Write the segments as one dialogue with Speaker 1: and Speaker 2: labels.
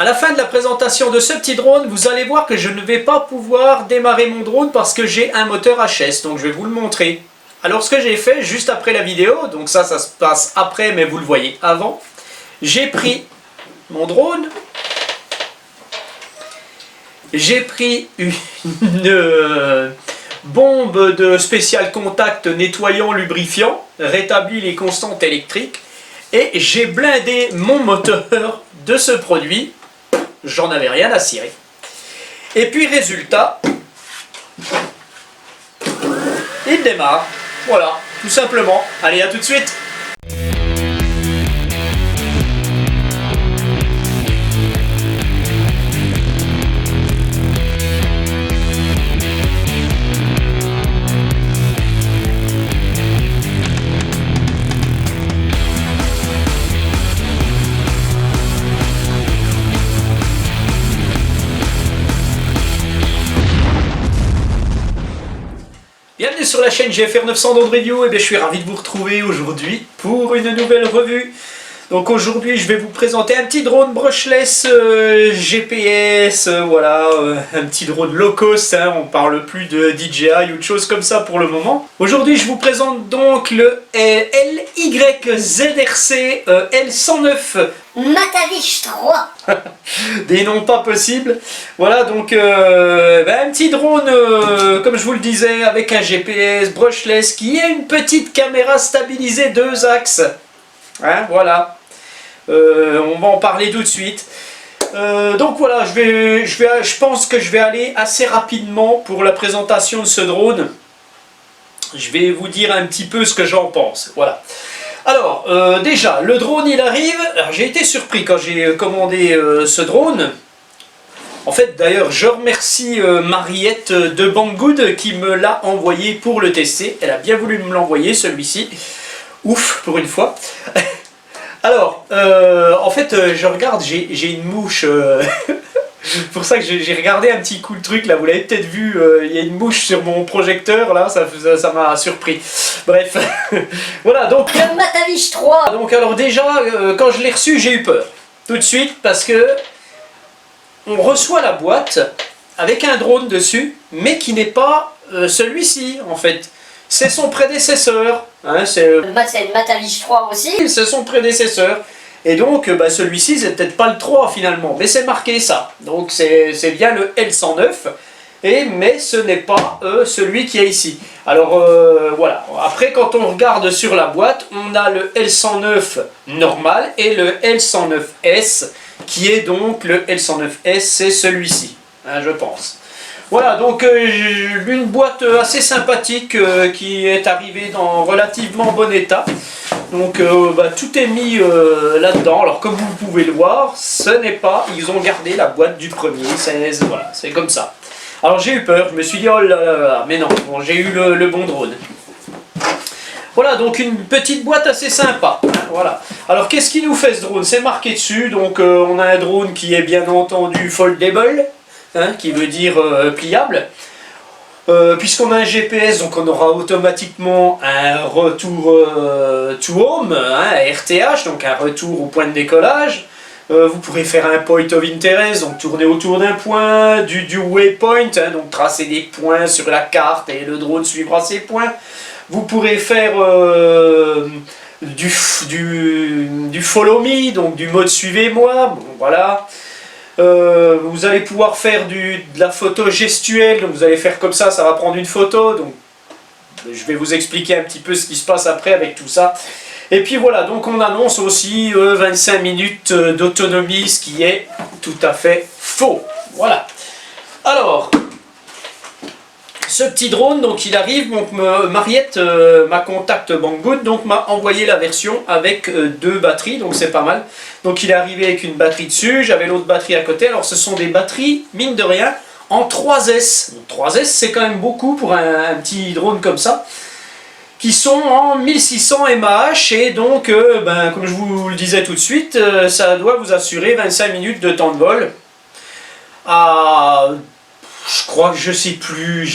Speaker 1: À la fin de la présentation de ce petit drone, vous allez voir que je ne vais pas pouvoir démarrer mon drone parce que j'ai un moteur HS, donc je vais vous le montrer. Alors ce que j'ai fait juste après la vidéo, donc ça se passe après mais vous le voyez avant, j'ai pris mon drone, j'ai pris une bombe de spécial contact nettoyant lubrifiant, rétabli les constantes électriques, et j'ai blindé mon moteur de ce produit. J'en avais rien à cirer. Et puis résultat, il démarre. Voilà, tout simplement. Allez, à tout de suite. Bienvenue sur la chaîne GFR 900 Drone Review, et bien je suis ravi de vous retrouver aujourd'hui pour une nouvelle revue. Donc aujourd'hui je vais vous présenter un petit drone brushless GPS, voilà, un petit drone low cost, hein, on parle plus de DJI ou de choses comme ça pour le moment. Aujourd'hui je vous présente donc le LYZRC L109
Speaker 2: Matavish 3.
Speaker 1: Des noms pas possibles. Voilà, donc un petit drone, comme je vous le disais, avec un GPS brushless qui a une petite caméra stabilisée 2 axes. Hein, voilà. On va en parler tout de suite. Donc voilà, je pense que je vais aller assez rapidement pour la présentation de ce drone. Je vais vous dire un petit peu ce que j'en pense. Voilà. Alors, déjà, le drone il arrive. J'ai été surpris quand j'ai commandé ce drone. En fait, d'ailleurs, je remercie Mariette de Banggood qui me l'a envoyé pour le tester. Elle a bien voulu me l'envoyer, celui-ci. Ouf, pour une fois. Alors, en fait, je regarde, j'ai une mouche. C'est pour ça que j'ai regardé un petit coup le truc là, vous l'avez peut-être vu, il y a une mouche sur mon projecteur là, ça m'a surpris. Bref, voilà donc.
Speaker 2: Le Matavish 3.
Speaker 1: Donc alors déjà, quand je l'ai reçu, j'ai eu peur. Tout de suite, parce que on reçoit la boîte avec un drone dessus, mais qui n'est pas celui-ci en fait. C'est son prédécesseur. Hein, c'est
Speaker 2: Le Matavish 3 aussi.
Speaker 1: c'est son prédécesseur. Et donc, celui-ci, c'est peut-être pas le 3 finalement, mais c'est marqué ça. Donc, c'est bien le L109, mais ce n'est pas celui qui est ici. Alors, voilà. Après, quand on regarde sur la boîte, on a le L109 normal et le L109S, qui est donc le L109S, c'est celui-ci, hein, je pense. Voilà, donc une boîte assez sympathique qui est arrivée dans relativement bon état. Donc tout est mis là-dedans. Alors comme vous pouvez le voir, ce n'est pas, ils ont gardé la boîte du premier, voilà, c'est comme ça. Alors j'ai eu peur, je me suis dit oh là là là, mais non, bon, j'ai eu le bon drone. Voilà, donc une petite boîte assez sympa, hein, voilà. Alors qu'est-ce qui nous fait ce drone? C'est marqué dessus, donc on a un drone qui est bien entendu foldable, hein, qui veut dire pliable. Puisqu'on a un GPS, donc on aura automatiquement un retour to home, hein, un RTH, donc un retour au point de décollage. Vous pourrez faire un point of interest, donc tourner autour d'un point, du waypoint, hein, donc tracer des points sur la carte et le drone suivra ces points. Vous pourrez faire du follow me, donc du mode suivez-moi, bon, voilà. Vous allez pouvoir faire de la photo gestuelle, donc vous allez faire comme ça va prendre une photo, donc je vais vous expliquer un petit peu ce qui se passe après avec tout ça. Et puis voilà, donc on annonce aussi 25 minutes d'autonomie, ce qui est tout à fait faux. Voilà. Alors, ce petit drone, donc il arrive, donc Mariette, ma contact Banggood, donc m'a envoyé la version avec 2 batteries, donc c'est pas mal. Donc il est arrivé avec une batterie dessus, j'avais l'autre batterie à côté. Alors ce sont des batteries, mine de rien, en 3S. Donc 3S c'est quand même beaucoup pour un petit drone comme ça, qui sont en 1600 mAh, et donc comme je vous le disais tout de suite, ça doit vous assurer 25 minutes de temps de vol. Je crois que je sais plus,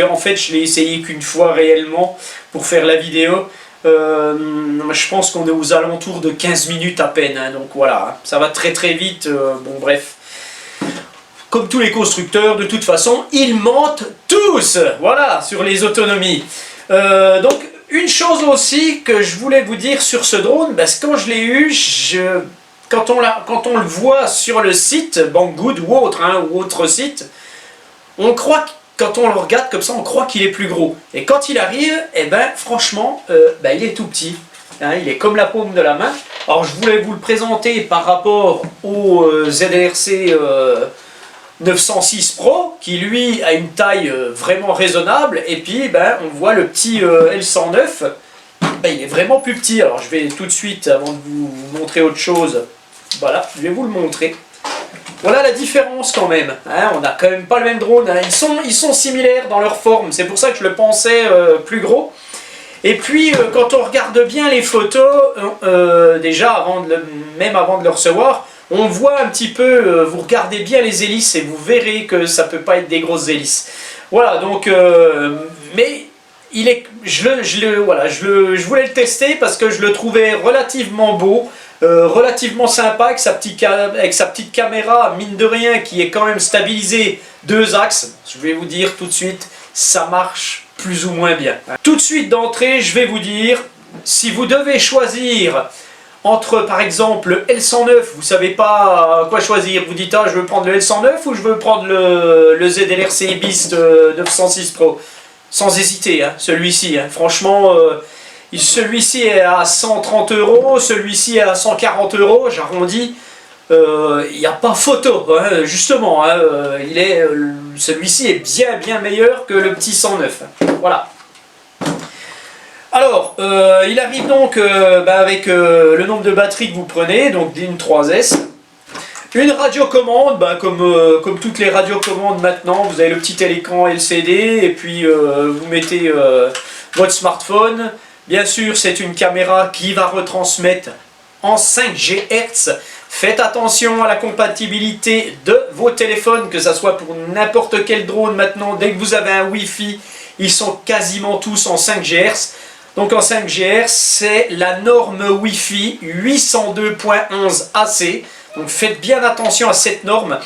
Speaker 1: en fait je l'ai essayé qu'une fois réellement pour faire la vidéo. Je pense qu'on est aux alentours de 15 minutes à peine, hein, donc voilà, hein, ça va très très vite, bon bref. Comme tous les constructeurs, de toute façon, ils mentent tous, voilà, sur les autonomies. Donc, une chose aussi que je voulais vous dire sur ce drone, parce que quand je l'ai eu, quand on le voit sur le site, Banggood ou autre, hein, ou autre site, on croit, quand on le regarde comme ça, on croit qu'il est plus gros. Et quand il arrive, eh ben, franchement, il est tout petit. Hein, il est comme la paume de la main. Alors, je voulais vous le présenter par rapport au ZRC 906 Pro, qui lui a une taille vraiment raisonnable. Et puis, on voit le petit L109, il est vraiment plus petit. Alors, je vais tout de suite, avant de vous montrer autre chose, voilà, je vais vous le montrer. Voilà la différence quand même, hein, on n'a quand même pas le même drone, hein. Ils sont similaires dans leur forme, c'est pour ça que je le pensais plus gros. Et puis quand on regarde bien les photos, déjà même avant de le recevoir, on voit un petit peu, vous regardez bien les hélices et vous verrez que ça peut pas être des grosses hélices. Voilà, donc, mais je voulais le tester parce que je le trouvais relativement beau. Relativement sympa avec sa petite caméra, mine de rien, qui est quand même stabilisée 2 axes. Je vais vous dire tout de suite, ça marche plus ou moins bien. Tout de suite d'entrée, je vais vous dire, si vous devez choisir entre par exemple le L109, vous ne savez pas quoi choisir, vous dites je veux prendre le L109 ou je veux prendre le ZLRC Beast 906 Pro, sans hésiter, hein, celui-ci, hein, franchement... celui-ci est à 130 €, celui-ci est à 140 €, j'arrondis, il n'y a pas photo, hein, justement, hein, celui-ci est bien meilleur que le petit 109, voilà. Alors, il arrive donc avec le nombre de batteries que vous prenez, donc d'une 3S, une radiocommande, comme toutes les radiocommandes maintenant, vous avez le petit écran LCD, et puis vous mettez votre smartphone. Bien sûr, c'est une caméra qui va retransmettre en 5 GHz. Faites attention à la compatibilité de vos téléphones, que ce soit pour n'importe quel drone maintenant. Dès que vous avez un Wi-Fi, ils sont quasiment tous en 5 GHz. Donc en 5 GHz, c'est la norme Wi-Fi 802.11 AC. Donc faites bien attention à cette norme.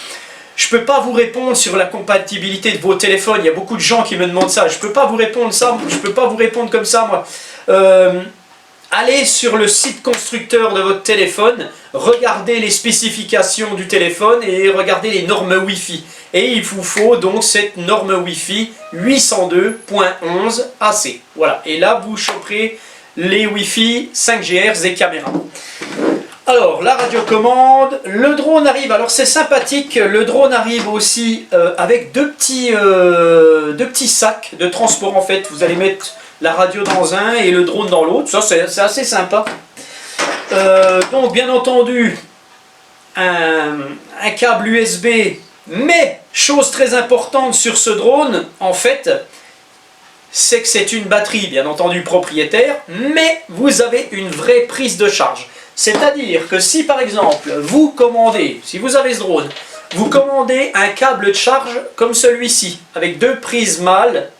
Speaker 1: Je ne peux pas vous répondre sur la compatibilité de vos téléphones. Il y a beaucoup de gens qui me demandent ça. Je ne peux pas vous répondre ça. Je peux pas vous répondre comme ça, moi. Allez sur le site constructeur de votre téléphone, regardez les spécifications du téléphone et regardez les normes Wi-Fi. Et il vous faut donc cette norme Wi-Fi 802.11 AC. Voilà. Et là, vous choperez les Wi-Fi 5 GHz et caméras. Alors, la radiocommande, le drone arrive, alors c'est sympathique, le drone arrive aussi avec deux petits sacs de transport en fait. Vous allez mettre la radio dans un et le drone dans l'autre, ça c'est assez sympa. Donc bien entendu, un câble USB, mais chose très importante sur ce drone, en fait, c'est que c'est une batterie bien entendu propriétaire, mais vous avez une vraie prise de charge. C'est-à-dire que si par exemple vous commandez, si vous avez ce drone, vous commandez un câble de charge comme celui-ci, avec 2 prises mâles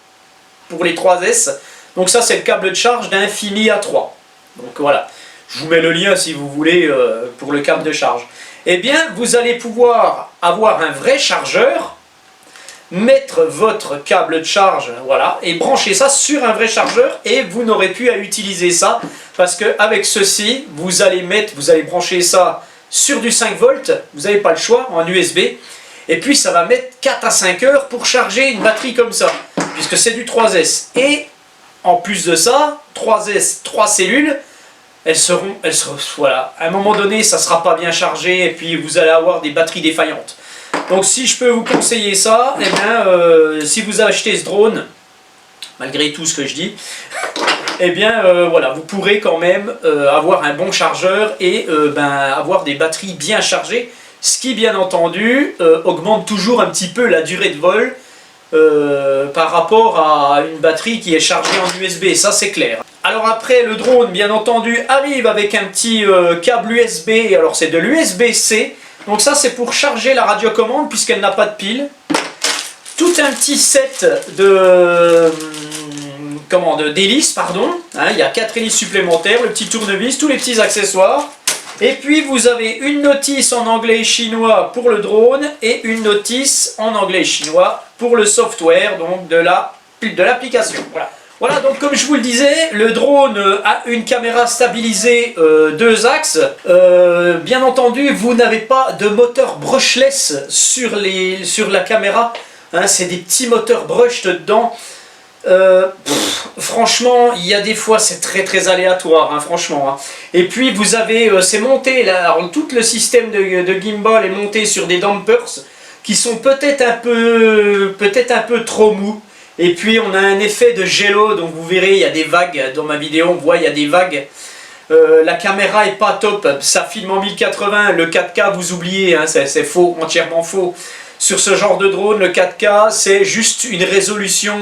Speaker 1: pour les 3S, donc ça c'est le câble de charge d'un Fimi A3. Donc voilà, je vous mets le lien si vous voulez pour le câble de charge. Eh bien vous allez pouvoir avoir un vrai chargeur, mettre votre câble de charge, voilà, et brancher ça sur un vrai chargeur et vous n'aurez plus à utiliser ça parce que avec ceci, vous allez brancher ça sur du 5 volts, vous n'avez pas le choix, en USB, et puis ça va mettre 4 à 5 heures pour charger une batterie comme ça, puisque c'est du 3S. Et en plus de ça, 3S, 3 cellules, elles seront, voilà, à un moment donné, ça ne sera pas bien chargé et puis vous allez avoir des batteries défaillantes. Donc si je peux vous conseiller ça, eh bien, si vous achetez ce drone, malgré tout ce que je dis, eh bien voilà, vous pourrez quand même avoir un bon chargeur et avoir des batteries bien chargées, ce qui bien entendu augmente toujours un petit peu la durée de vol par rapport à une batterie qui est chargée en USB, ça c'est clair. Alors après, le drone bien entendu arrive avec un petit câble USB, alors c'est de l'USB-C. Donc ça c'est pour charger la radiocommande puisqu'elle n'a pas de pile. Tout un petit set de d'hélices, pardon. Hein, il y a 4 hélices supplémentaires, le petit tournevis, tous les petits accessoires. Et puis vous avez une notice en anglais et chinois pour le drone et une notice en anglais et chinois pour le software, donc de l'application. Voilà. Voilà, donc comme je vous le disais, le drone a une caméra stabilisée 2 axes. Bien entendu, vous n'avez pas de moteur brushless sur la caméra. Hein, c'est des petits moteurs brushed dedans. Franchement, il y a des fois, c'est très aléatoire, hein, franchement. Hein. Et puis, vous avez, c'est monté, là, alors, tout le système de gimbal est monté sur des dampers qui sont peut-être un peu trop mous. Et puis, on a un effet de gelo, donc vous verrez, il y a des vagues. Dans ma vidéo, on voit, il y a des vagues. La caméra est pas top, ça filme en 1080, le 4K, vous oubliez, hein, c'est faux, entièrement faux. Sur ce genre de drone, le 4K, c'est juste une résolution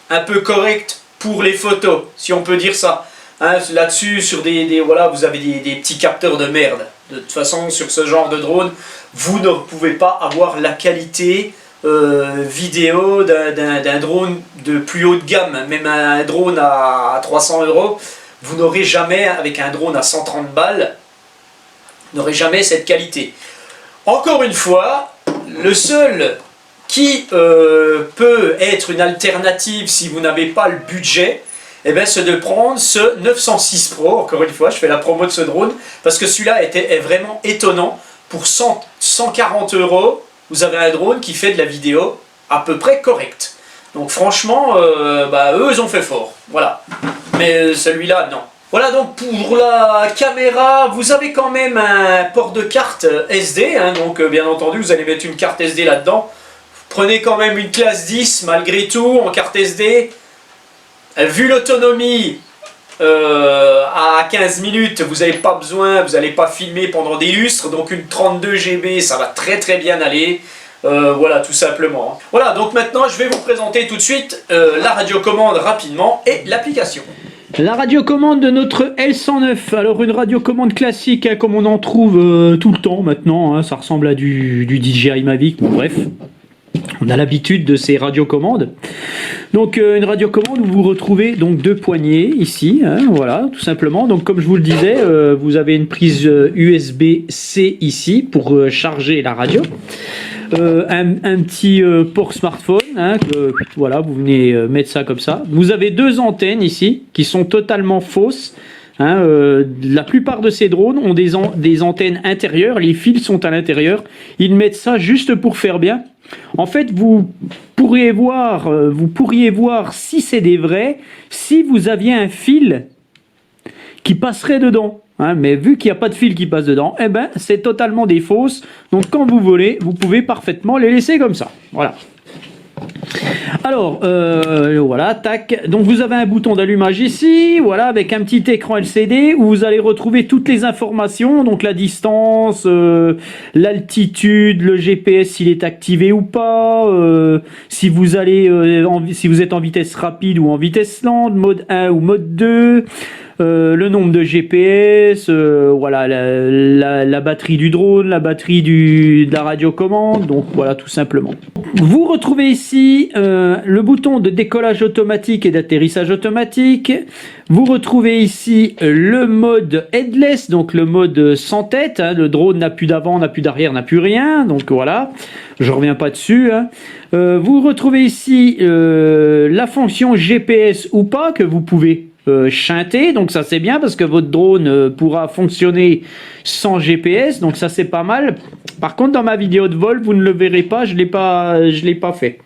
Speaker 1: un peu correcte pour les photos, si on peut dire ça. Hein, là-dessus, sur voilà, vous avez des petits capteurs de merde. De toute façon, sur ce genre de drone, vous ne pouvez pas avoir la qualité vidéo d'un drone de plus haut de gamme. Même un drone à 300 €, vous n'aurez jamais, avec un drone à 130 balles, n'aurez jamais cette qualité. Encore une fois, le seul qui peut être une alternative si vous n'avez pas le budget, eh ben, c'est de prendre ce 906 Pro. Encore une fois, je fais la promo de ce drone parce que celui-là est vraiment étonnant. Pour 140 €, vous avez un drone qui fait de la vidéo à peu près correcte. Donc franchement, eux, ils ont fait fort. Voilà. Mais celui-là, non. Voilà, donc pour la caméra, vous avez quand même un port de carte SD. Hein, donc bien entendu, vous allez mettre une carte SD là-dedans. Prenez quand même une classe 10 malgré tout en carte SD. Vu l'autonomie à 15 minutes, vous n'avez pas besoin, vous n'allez pas filmer pendant des lustres. Donc une 32 GB, ça va très bien aller. Voilà, tout simplement. Voilà, donc maintenant je vais vous présenter tout de suite la radiocommande rapidement et l'application.
Speaker 3: La radiocommande de notre L109, alors une radiocommande classique hein, comme on en trouve tout le temps maintenant, hein, ça ressemble à du DJI Mavic, bon bref. On a l'habitude de ces radiocommandes. Donc une radiocommande où vous retrouvez donc 2 poignées ici, hein, voilà, tout simplement. Donc comme je vous le disais, vous avez une prise USB-C ici pour charger la radio. Un petit port smartphone, hein, voilà, vous venez mettre ça comme ça. Vous avez 2 antennes ici qui sont totalement fausses. Hein, la plupart de ces drones ont des antennes intérieures, les fils sont à l'intérieur. Ils mettent ça juste pour faire bien. En fait, vous pourriez voir si c'est des vrais, si vous aviez un fil qui passerait dedans. Hein, mais vu qu'il n'y a pas de fil qui passe dedans, eh ben, c'est totalement des fausses. Donc quand vous volez, vous pouvez parfaitement les laisser comme ça. Voilà. Alors, voilà, tac. Donc vous avez un bouton d'allumage ici, voilà, avec un petit écran LCD où vous allez retrouver toutes les informations, donc la distance, l'altitude, le GPS s'il est activé ou pas, si vous êtes en vitesse rapide ou en vitesse lente, mode 1 ou mode 2. Le nombre de GPS, voilà, la batterie du drone, la batterie de la radiocommande, donc voilà tout simplement. Vous retrouvez ici le bouton de décollage automatique et d'atterrissage automatique. Vous retrouvez ici le mode headless, donc le mode sans tête. Hein, le drone n'a plus d'avant, n'a plus d'arrière, n'a plus rien. Donc voilà, je reviens pas dessus. Hein. Vous retrouvez ici la fonction GPS ou pas que vous pouvez chanter, donc ça c'est bien parce que votre drone pourra fonctionner sans GPS, donc ça c'est pas mal. Par contre dans ma vidéo de vol vous ne le verrez pas, je l'ai pas fait.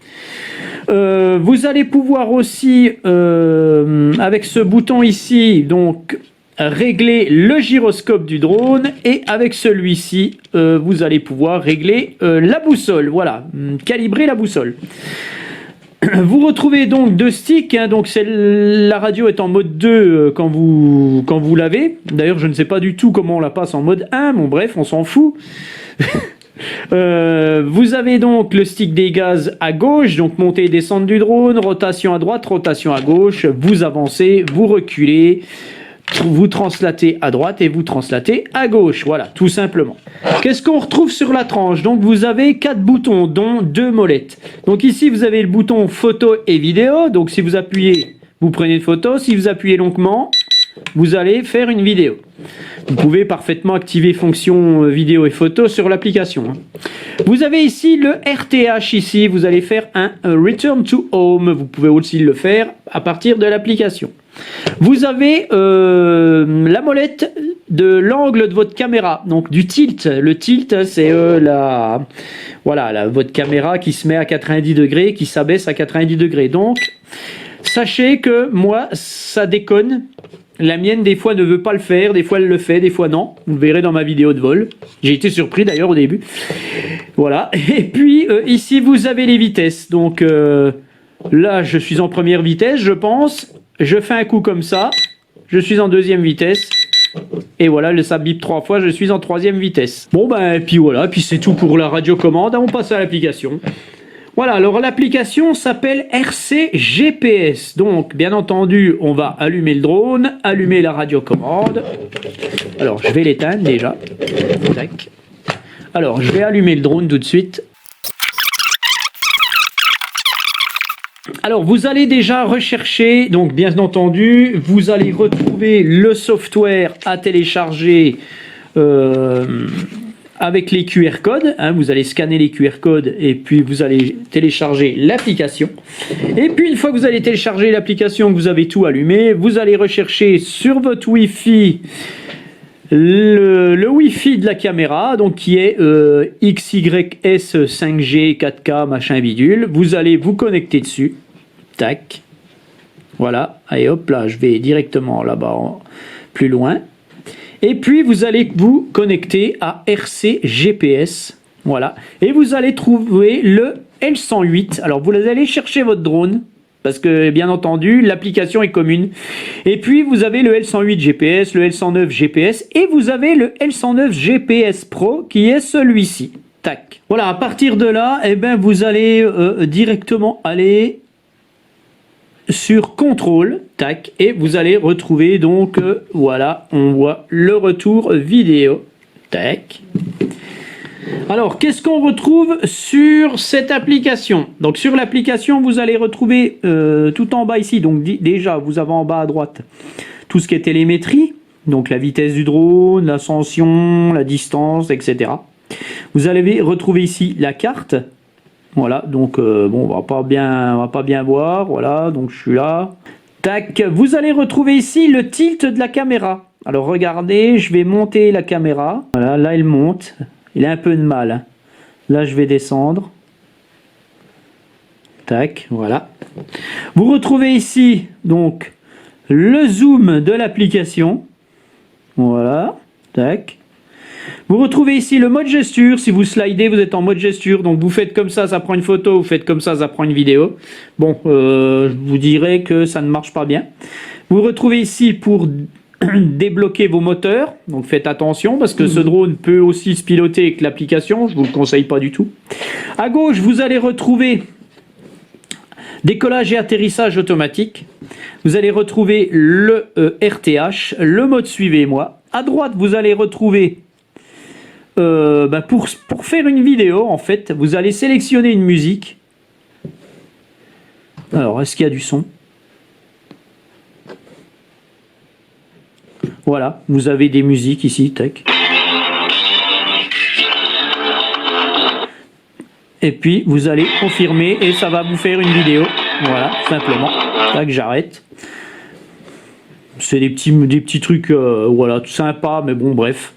Speaker 3: Vous allez pouvoir aussi avec ce bouton ici donc régler le gyroscope du drone et avec celui-ci vous allez pouvoir régler la boussole, voilà, calibrer la boussole. Vous retrouvez donc 2 sticks, hein, donc la radio est en mode 2 quand vous l'avez. D'ailleurs, je ne sais pas du tout comment on la passe en mode 1, bon bref, on s'en fout. Vous avez donc le stick des gaz à gauche, donc montée et descente du drone, rotation à droite, rotation à gauche, vous avancez, vous reculez, vous translatez à droite et vous translatez à gauche, voilà, tout simplement. Qu'est-ce qu'on retrouve sur la tranche? Donc vous avez 4 boutons, dont 2 molettes. Donc ici vous avez le bouton photo et vidéo, donc si vous appuyez vous prenez une photo. Si vous appuyez longuement, vous allez faire une vidéo. Vous pouvez parfaitement activer fonction vidéo et photo sur l'application. Vous avez ici le RTH ici. Vous allez faire un Return to Home. Vous pouvez aussi le faire à partir de l'application. Vous avez la molette de l'angle de votre caméra, donc du tilt. Le tilt, c'est votre caméra qui se met à 90 degrés, qui s'abaisse à 90 degrés. Donc, sachez que moi, ça déconne. La mienne, des fois, ne veut pas le faire. Des fois, elle le fait. Des fois, non. Vous verrez dans ma vidéo de vol. J'ai été surpris, d'ailleurs, au début. Voilà. Et puis, ici, vous avez les vitesses. Donc, là, je suis en première vitesse, je pense. Je fais un coup comme ça. Je suis en deuxième vitesse. Et voilà, ça bip 3 fois. Je suis en troisième vitesse. Bon, ben, et puis voilà. Puis c'est tout pour la radiocommande. On passe à l'application. Voilà, alors l'application s'appelle RC GPS. Donc, bien entendu, on va allumer le drone, allumer la radiocommande. Alors, je vais l'éteindre déjà. Tac. Alors, je vais allumer le drone tout de suite. Alors, vous allez déjà rechercher, donc bien entendu, vous allez retrouver le software à télécharger avec les QR codes, vous allez scanner les QR codes et puis vous allez télécharger l'application. Et puis une fois que vous allez télécharger l'application, que vous avez tout allumé, vous allez rechercher sur votre Wi-Fi le Wi-Fi de la caméra, donc qui est XYS 5G 4K machin bidule. Vous allez vous connecter dessus. Tac. Voilà. Allez hop là, je vais directement là-bas plus loin. Et puis, vous allez vous connecter à RC GPS. Voilà. Et vous allez trouver le L108. Alors, vous allez chercher votre drone. Parce que, bien entendu, l'application est commune. Et puis, vous avez le L108 GPS, le L109 GPS. Et vous avez le L109 GPS Pro qui est celui-ci. Tac. Voilà. À partir de là, eh ben, vous allez directement aller sur contrôle, tac, et vous allez retrouver donc, voilà, on voit le retour vidéo, tac. Alors, qu'est-ce qu'on retrouve sur cette application? Donc, sur l'application, vous allez retrouver tout en bas ici, donc déjà, vous avez en bas à droite tout ce qui est télémétrie, donc la vitesse du drone, l'ascension, la distance, etc. Vous allez retrouver ici la carte. Voilà, donc bon, on va pas bien voir. Voilà, donc je suis là. Tac, vous allez retrouver ici le tilt de la caméra. Alors regardez, je vais monter la caméra. Voilà, là il monte. Il a un peu de mal. Là je vais descendre. Tac, voilà. Vous retrouvez ici donc le zoom de l'application. Voilà, tac. Vous retrouvez ici le mode gesture. Si vous slidez, vous êtes en mode gesture. Donc vous faites comme ça prend une photo. Vous faites comme ça prend une vidéo. Bon, je vous dirais que ça ne marche pas bien. Vous retrouvez ici pour débloquer vos moteurs. Donc faites attention parce que ce drone peut aussi se piloter avec l'application. Je ne vous le conseille pas du tout. À gauche, vous allez retrouver décollage et atterrissage automatique. Vous allez retrouver le RTH, le mode suivez-moi. À droite, vous allez retrouver pour faire une vidéo, en fait, vous allez sélectionner une musique. Alors, est-ce qu'il y a du son? Voilà, vous avez des musiques ici, tac. Et puis, vous allez confirmer et ça va vous faire une vidéo. Voilà, simplement. Tac, j'arrête. C'est des petits trucs, voilà, tout sympa, mais bon, bref.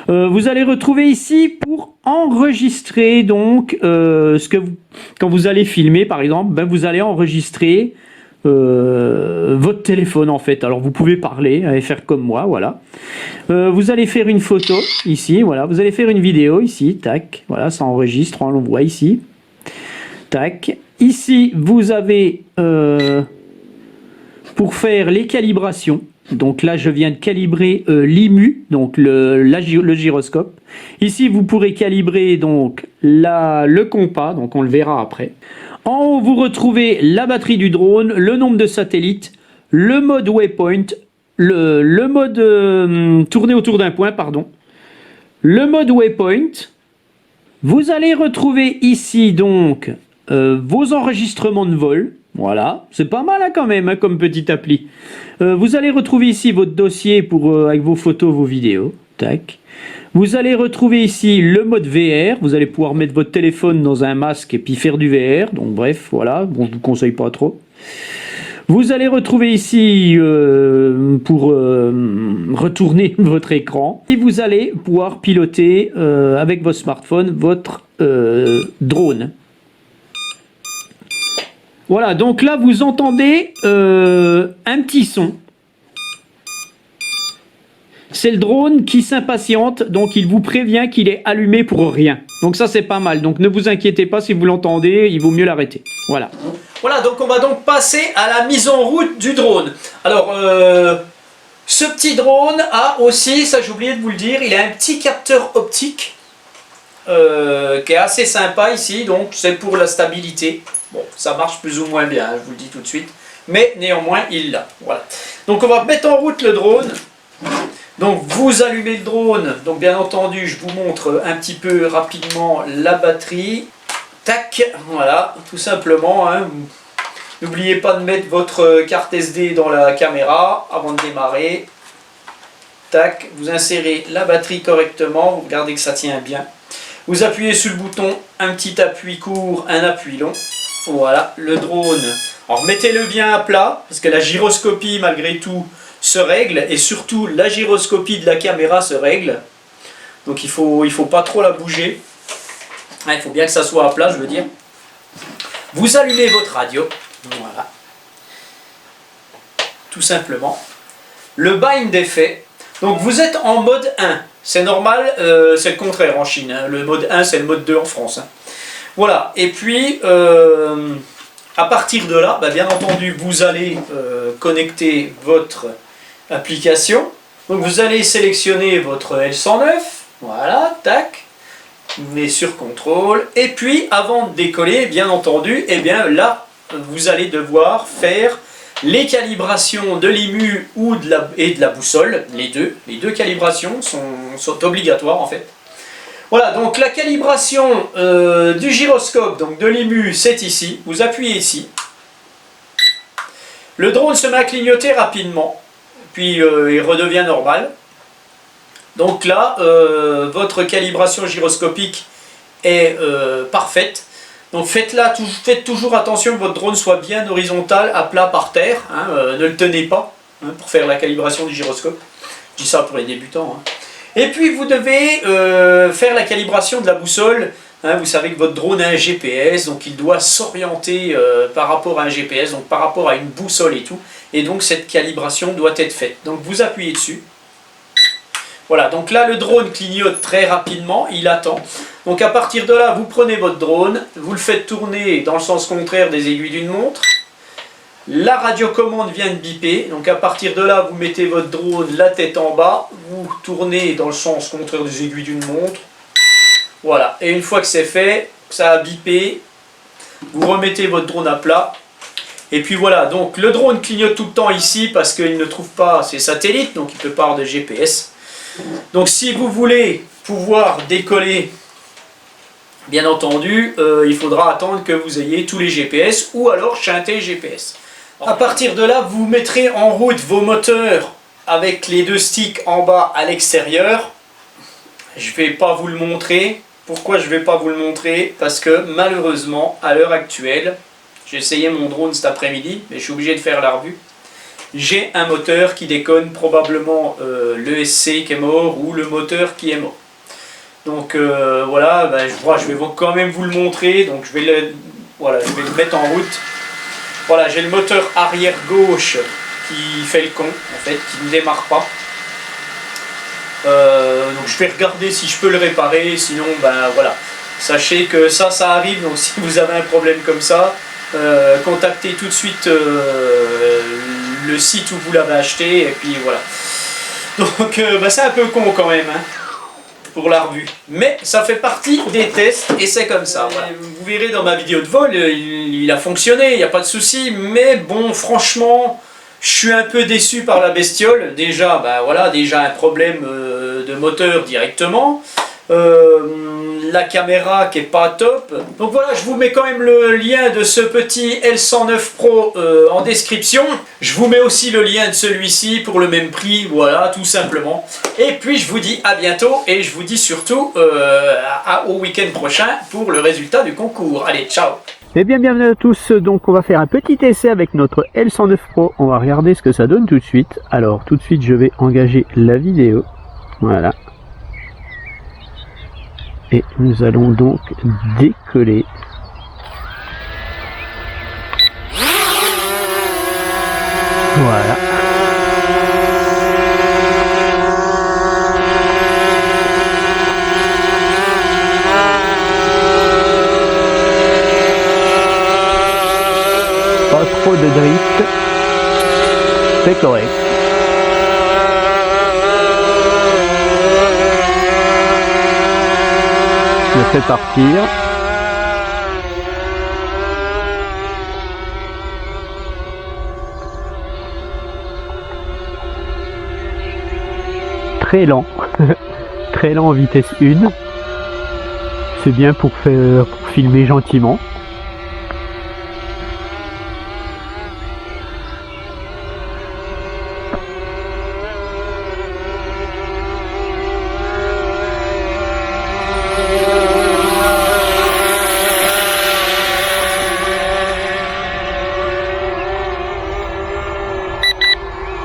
Speaker 3: Vous allez retrouver ici pour enregistrer donc quand vous allez filmer par exemple, ben vous allez enregistrer votre téléphone en fait. Alors vous pouvez parler et faire comme moi, voilà. Vous allez faire une photo ici, voilà. Vous allez faire une vidéo ici, tac, voilà, ça enregistre, on le voit ici, tac. Ici vous avez pour faire les calibrations. Donc là, je viens de calibrer l'IMU, donc le gyroscope. Ici, vous pourrez calibrer donc le compas, donc on le verra après. En haut, vous retrouvez la batterie du drone, le nombre de satellites, le mode waypoint, le mode tourner autour d'un point, pardon. Le mode waypoint. Vous allez retrouver ici donc vos enregistrements de vol. Voilà, c'est pas mal hein, quand même hein, comme petite appli. Vous allez retrouver ici votre dossier pour, avec vos photos, vos vidéos. Tac. Vous allez retrouver ici le mode VR. Vous allez pouvoir mettre votre téléphone dans un masque et puis faire du VR. Donc bref, voilà. Bon, je vous conseille pas trop. Vous allez retrouver ici pour retourner votre écran. Et vous allez pouvoir piloter avec votre smartphone votre drone. Voilà, donc là vous entendez un petit son. C'est le drone qui s'impatiente, donc il vous prévient qu'il est allumé pour rien. Donc ça c'est pas mal, donc ne vous inquiétez pas si vous l'entendez, il vaut mieux l'arrêter. Voilà.
Speaker 1: Voilà, donc on va donc passer à la mise en route du drone. Alors, ce petit drone a aussi, ça j'ai oublié de vous le dire, il a un petit capteur optique qui est assez sympa ici, donc c'est pour la stabilité. Bon, ça marche plus ou moins bien, je vous le dis tout de suite, mais néanmoins il l'a. Voilà. Donc on va mettre en route le drone. Donc vous allumez le drone, donc bien entendu je vous montre un petit peu rapidement la batterie. Tac, voilà, tout simplement. Hein. N'oubliez pas de mettre votre carte SD dans la caméra avant de démarrer. Tac, vous insérez la batterie correctement, vous regardez que ça tient bien. Vous appuyez sur le bouton, un petit appui court, un appui long. Voilà, le drone. Alors mettez-le bien à plat, parce que la gyroscopie malgré tout se règle, et surtout la gyroscopie de la caméra se règle. Donc il faut pas trop la bouger. Il faut bien que ça soit à plat, je veux dire. Vous allumez votre radio. Voilà. Tout simplement. Le bind est fait. Donc vous êtes en mode 1. C'est normal, c'est le contraire en Chine. Hein. Le mode 1, c'est le mode 2 en France. Hein. Voilà. Et puis, à partir de là, bah, bien entendu, vous allez connecter votre application. Donc vous allez sélectionner votre L109. Voilà, tac. Vous mettez sur contrôle. Et puis, avant de décoller, bien entendu, et bien là, vous allez devoir faire les calibrations de l'IMU et de la boussole, les deux calibrations sont obligatoires en fait. Voilà, donc la calibration du gyroscope, donc de l'IMU, c'est ici, vous appuyez ici. Le drone se met à clignoter rapidement, puis il redevient normal. Donc là, votre calibration gyroscopique est parfaite. Donc faites toujours attention que votre drone soit bien horizontal, à plat par terre. Hein, ne le tenez pas hein, pour faire la calibration du gyroscope. Je dis ça pour les débutants. Hein. Et puis vous devez faire la calibration de la boussole. Hein, vous savez que votre drone a un GPS, donc il doit s'orienter par rapport à un GPS, donc par rapport à une boussole et tout. Et donc cette calibration doit être faite. Donc vous appuyez dessus. Voilà, donc là le drone clignote très rapidement, il attend. Donc à partir de là, vous prenez votre drone, vous le faites tourner dans le sens contraire des aiguilles d'une montre. La radiocommande vient de biper, donc à partir de là, vous mettez votre drone la tête en bas, vous tournez dans le sens contraire des aiguilles d'une montre. Voilà, et une fois que c'est fait, ça a bipé, vous remettez votre drone à plat. Et puis voilà, donc le drone clignote tout le temps ici parce qu'il ne trouve pas ses satellites, donc il peut pas avoir de GPS. Donc si vous voulez pouvoir décoller, bien entendu, il faudra attendre que vous ayez tous les GPS ou alors chanter GPS. À partir de là, vous mettrez en route vos moteurs avec les deux sticks en bas à l'extérieur. Je ne vais pas vous le montrer. Pourquoi je ne vais pas vous le montrer? Parce que malheureusement, à l'heure actuelle, j'ai essayé mon drone cet après-midi, mais je suis obligé de faire la revue. J'ai un moteur qui déconne, probablement l'ESC qui est mort ou le moteur qui est mort. Donc voilà, ben, je vais quand même vous le montrer, donc je vais le mettre en route. Voilà, j'ai le moteur arrière gauche qui fait le con, en fait, qui ne démarre pas. Donc je vais regarder si je peux le réparer, sinon ben voilà. Sachez que ça arrive, donc si vous avez un problème comme ça, contactez tout de suite le site où vous l'avez acheté, et puis voilà. Donc bah, c'est un peu con quand même, hein, pour la revue. Mais ça fait partie des tests, et c'est comme ça. Voilà. Vous verrez dans ma vidéo de vol, il a fonctionné, il n'y a pas de souci, mais bon, franchement, je suis un peu déçu par la bestiole. Déjà, bah, voilà, déjà un problème de moteur directement. la caméra qui est pas top. Donc voilà, je vous mets quand même le lien de ce petit L109 Pro en description. Je vous mets aussi le lien de celui-ci pour le même prix, voilà, tout simplement. Et puis je vous dis à bientôt et je vous dis surtout au week-end prochain pour le résultat du concours. Allez, ciao!
Speaker 3: Eh bien, bienvenue à tous. Donc, on va faire un petit essai avec notre L109 Pro. On va regarder ce que ça donne tout de suite. Alors, tout de suite, je vais engager la vidéo. Voilà. Et nous allons donc décoller. Voilà. Pas trop de drift. C'est correct. Je le fais partir. Très lent. Très lent en vitesse 1. C'est bien pour filmer gentiment.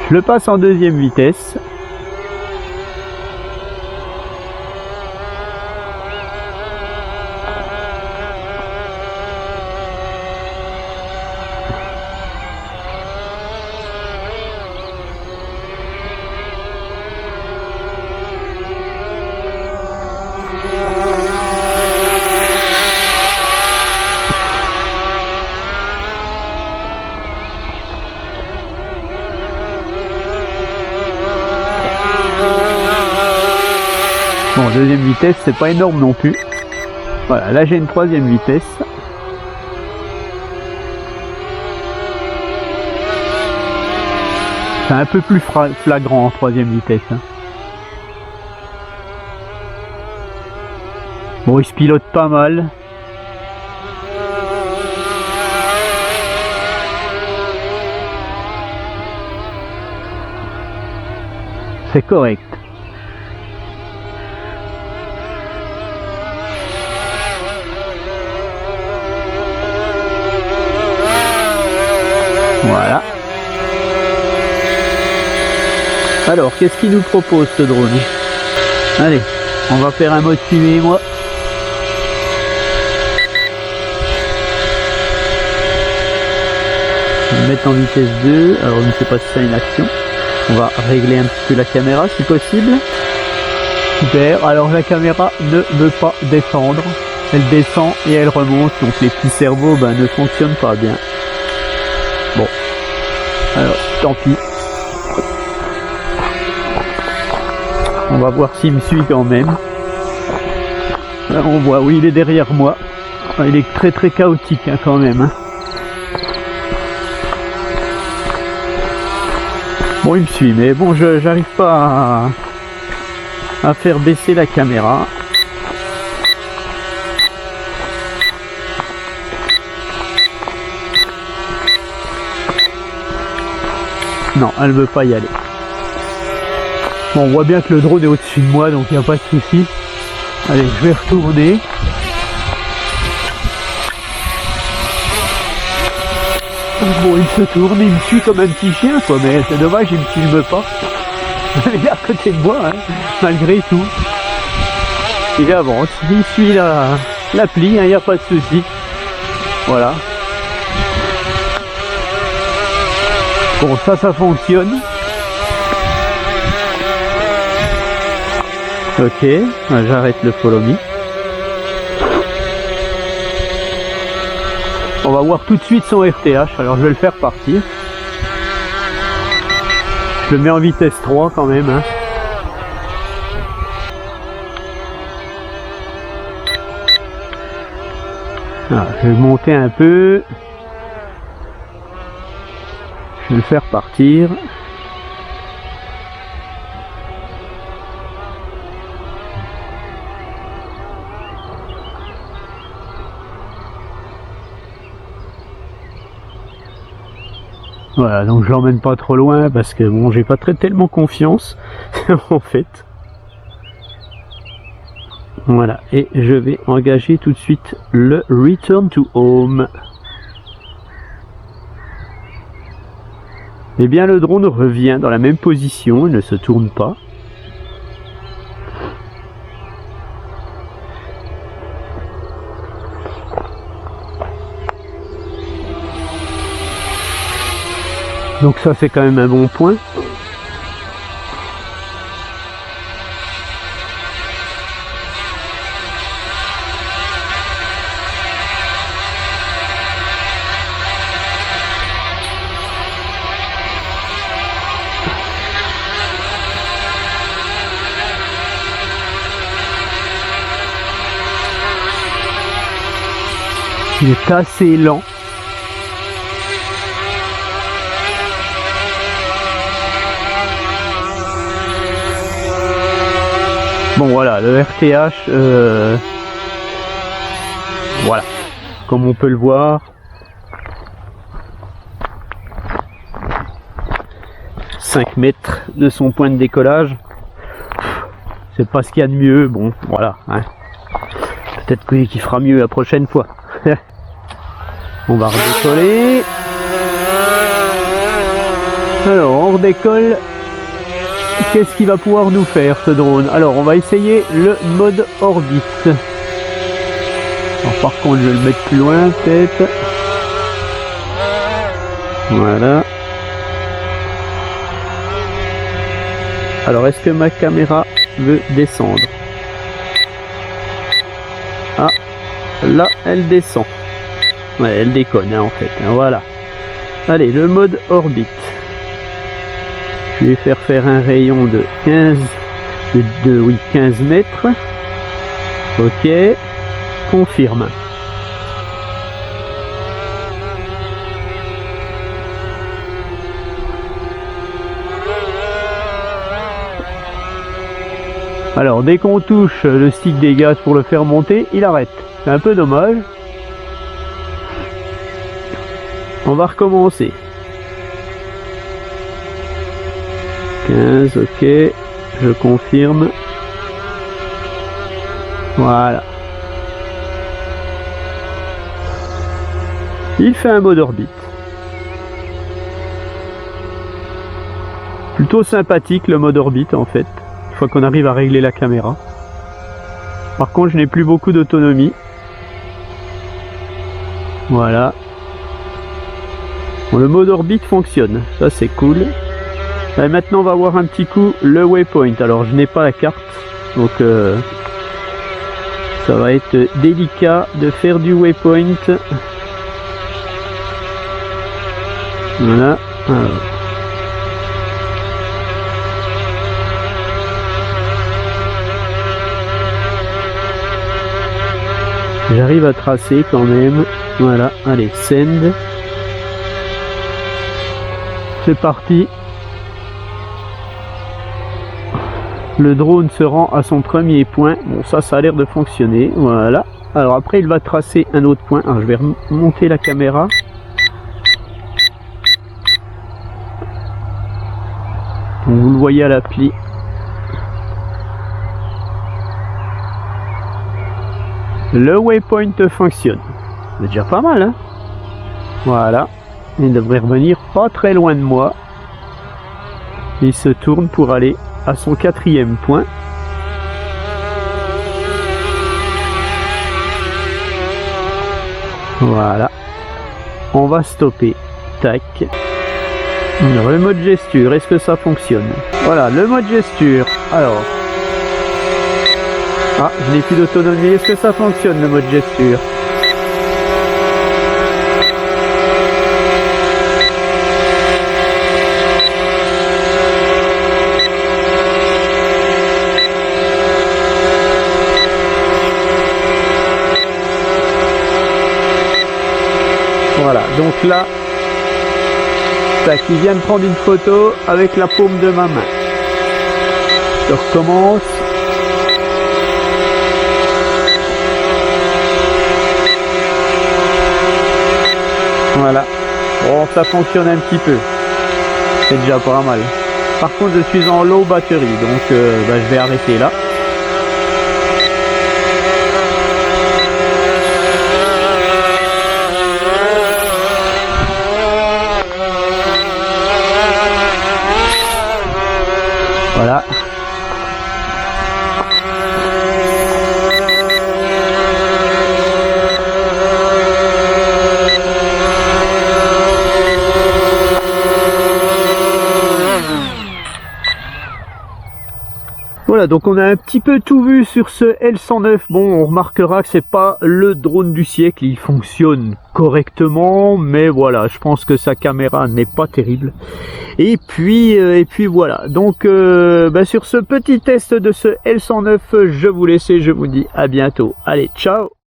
Speaker 3: Je le passe en deuxième vitesse. Bon, deuxième vitesse, c'est pas énorme non plus. Voilà, là j'ai une troisième vitesse. C'est un peu plus flagrant en troisième vitesse. Hein. Bon, il se pilote pas mal. C'est correct. Voilà. Alors, qu'est-ce qu'il nous propose ce drone? Allez, on va faire un mode suivez-moi. Je vais le mettre en vitesse 2. Alors, je ne sais pas si c'est une action. On va régler un petit peu la caméra si possible. Super. Alors, la caméra ne veut pas descendre. Elle descend et elle remonte. Donc, les petits cerveaux ne fonctionnent pas bien. Bon, alors tant pis. On va voir s'il me suit quand même. Là, on voit, oui, il est derrière moi. Il est très très chaotique hein, quand même. Hein. Bon, il me suit, mais bon, j'arrive pas à faire baisser la caméra. Non, elle veut pas y aller. Bon, on voit bien que le drone est au-dessus de moi, donc il n'y a pas de souci. Allez, je vais retourner. Bon, il se tourne, il me suit comme un petit chien, quoi, mais c'est dommage, il me filme pas. Il est à côté de moi, hein, malgré tout. Il avance, il suit l'appli, il n'y a pas de souci. Voilà. Bon, ça fonctionne. Ok, j'arrête le follow me. On va voir tout de suite son RTH, alors je vais le faire partir. Je le mets en vitesse 3 quand même. Hein. Ah, je vais monter un peu. Je vais le faire partir. Voilà, donc je l'emmène pas trop loin parce que bon, j'ai pas tellement confiance en fait. Voilà, et je vais engager tout de suite le Return to Home. Eh bien, le drone revient dans la même position, il ne se tourne pas. Donc ça, c'est quand même un bon point. Il est assez lent. Bon voilà, le RTH, voilà, comme on peut le voir, 5 mètres de son point de décollage, c'est pas ce qu'il y a de mieux, bon voilà, hein. Peut-être qu'il fera mieux la prochaine fois. On va redécoller. Alors on redécolle. Qu'est-ce qu'il va pouvoir nous faire ce drone? Alors on va essayer le mode orbite. Alors, par contre je vais le mettre plus loin peut-être. Voilà. Alors est-ce que ma caméra veut descendre? Ah, là elle descend. Ouais, elle déconne hein, en fait. Voilà. Allez, le mode orbite. Je vais faire un rayon de 15 mètres. Ok. Confirme. Alors, dès qu'on touche le stick des gaz pour le faire monter, il arrête. C'est un peu dommage. On va recommencer. 15, ok, je confirme. Voilà. Il fait un mode orbite. Plutôt sympathique le mode orbite en fait, une fois qu'on arrive à régler la caméra. Par contre, je n'ai plus beaucoup d'autonomie. Voilà. Bon, le mode orbite fonctionne, ça c'est cool. Et maintenant on va voir un petit coup le waypoint. Alors je n'ai pas la carte, donc ça va être délicat de faire du waypoint. Voilà. Alors. J'arrive à tracer quand même. Voilà, allez, send. C'est parti. Le drone se rend à son premier point. Bon, ça a l'air de fonctionner. Voilà. Alors après, il va tracer un autre point. Alors, je vais remonter la caméra. Donc, vous le voyez à l'appli. Le waypoint fonctionne. C'est déjà pas mal, hein? Voilà. Il devrait revenir pas très loin de moi. Il se tourne pour aller à son 4e point. Voilà. On va stopper. Tac. Alors, le mode gesture, est-ce que ça fonctionne? Voilà, le mode gesture. Alors. Ah, je n'ai plus d'autonomie. Est-ce que ça fonctionne le mode gesture? Voilà, donc là, tac, il vient de prendre une photo avec la paume de ma main. Je recommence. Voilà. Bon, ça fonctionne un petit peu. C'est déjà pas mal. Par contre, je suis en low batterie, donc je vais arrêter là. Voilà. Voilà, donc on a un petit peu tout vu sur ce L109. Bon, on remarquera que c'est pas le drone du siècle, il fonctionne correctement, mais voilà, je pense que sa caméra n'est pas terrible. Et puis voilà, donc sur ce petit test de ce L109, je vous laisse et je vous dis à bientôt. Allez, ciao!